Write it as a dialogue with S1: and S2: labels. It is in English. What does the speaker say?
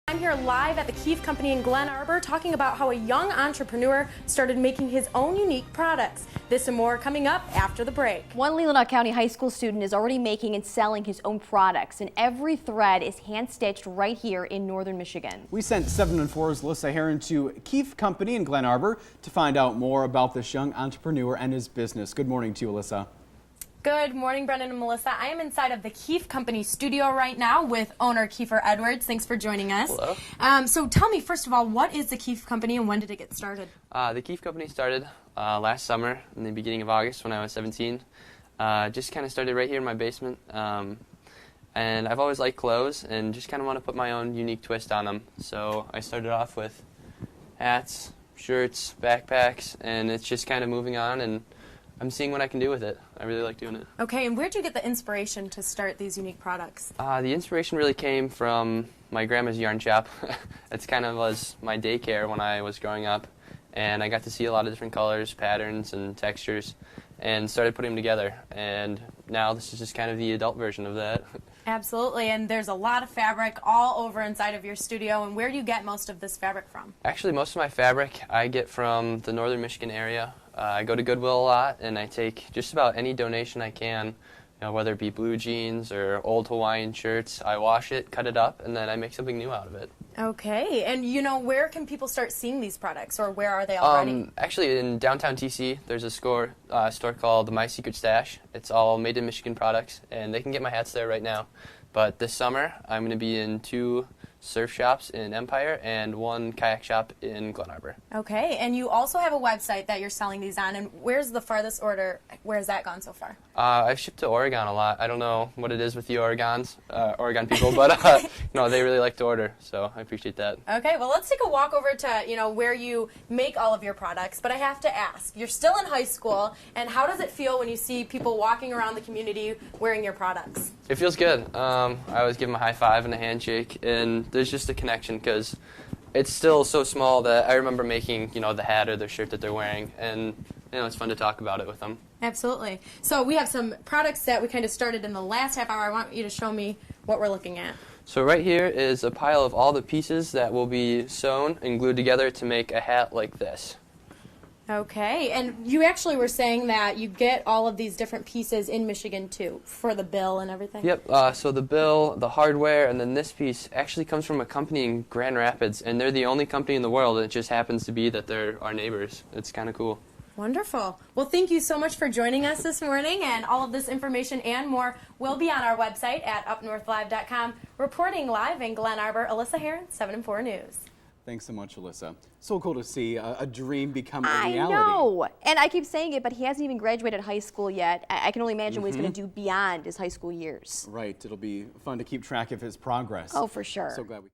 S1: I'm here live at the Keefe Company in Glen Arbor talking about how a young entrepreneur started making his own unique products. This and more coming up after the break.
S2: One Leelanau County high school student is already making and selling his own products, and every thread is hand-stitched right here in northern Michigan.
S3: We sent 7 and 4's Alyssa Heron to Keefe Company in Glen Arbor to find out more about this young entrepreneur and his business. Good morning to you, Alyssa.
S1: Good morning, Brendan and Melissa. I am inside of the Keefe Company studio right now with owner Kiefer Edwards. Thanks for joining us.
S4: Hello.
S1: So tell me, first of all, what is the Keefe Company and when did it get started?
S4: The Keefe Company started last summer in the beginning of August when I was 17. Just kind of started right here in my basement. And I've always liked clothes and just kind of want to put my own unique twist on them. So I started off with hats, shirts, backpacks, and it's just kind of moving on, and I'm seeing what I can do with it. I really like doing it.
S1: Okay, and where did you get the inspiration to start these unique products?
S4: The inspiration really came from my grandma's yarn shop. It's kind of was my daycare when I was growing up, and I got to see a lot of different colors, patterns, and textures, and started putting them together. And now this is just kind of the adult version of that.
S1: Absolutely, and there's a lot of fabric all over inside of your studio, and where do you get most of this fabric from?
S4: Actually, most of my fabric I get from the northern Michigan area. I go to Goodwill a lot, and I take just about any donation I can, whether it be blue jeans or old Hawaiian shirts. I wash it, cut it up, and then I make something new out of it.
S1: Okay, and where can people start seeing these products, or where are they already?
S4: Actually, in downtown TC, there's a store called My Secret Stash. It's all made in Michigan products, and they can get my hats there right now. But this summer, I'm going to be in 2 surf shops in Empire and 1 kayak shop in Glen Arbor.
S1: Okay, and you also have a website that you're selling these on, and where's the farthest order? Where has that gone so far?
S4: I've shipped to Oregon a lot. I don't know what it is with the Oregon people, but they really like to order, so I appreciate that.
S1: Okay, well, let's take a walk over to where you make all of your products. But I have to ask, you're still in high school, and how does it feel when you see people walking around the community wearing your products?
S4: It feels good. I always give them a high five and a handshake, and there's just a connection because it's still so small that I remember making, the hat or the shirt that they're wearing, and it's fun to talk about it with them.
S1: Absolutely. So we have some products that we kind of started in the last half hour. I want you to show me what we're looking at.
S4: So right here is a pile of all the pieces that will be sewn and glued together to make a hat like this.
S1: Okay, and you actually were saying that you get all of these different pieces in Michigan too, for the bill and everything?
S4: Yep, so the bill, the hardware, and then this piece actually comes from a company in Grand Rapids, and they're the only company in the world, and it just happens to be that they're our neighbors. It's kind of cool.
S1: Wonderful. Well, thank you so much for joining us this morning, and all of this information and more will be on our website at UpNorthLive.com. Reporting live in Glen Arbor, Alyssa Heron, 7 and 4 News.
S3: Thanks so much, Alyssa. So cool to see a dream become a reality.
S2: I know, and I keep saying it, but he hasn't even graduated high school yet. I can only imagine what he's going to do beyond his high school years.
S3: Right, it'll be fun to keep track of his progress.
S2: Oh, for sure.
S3: So glad we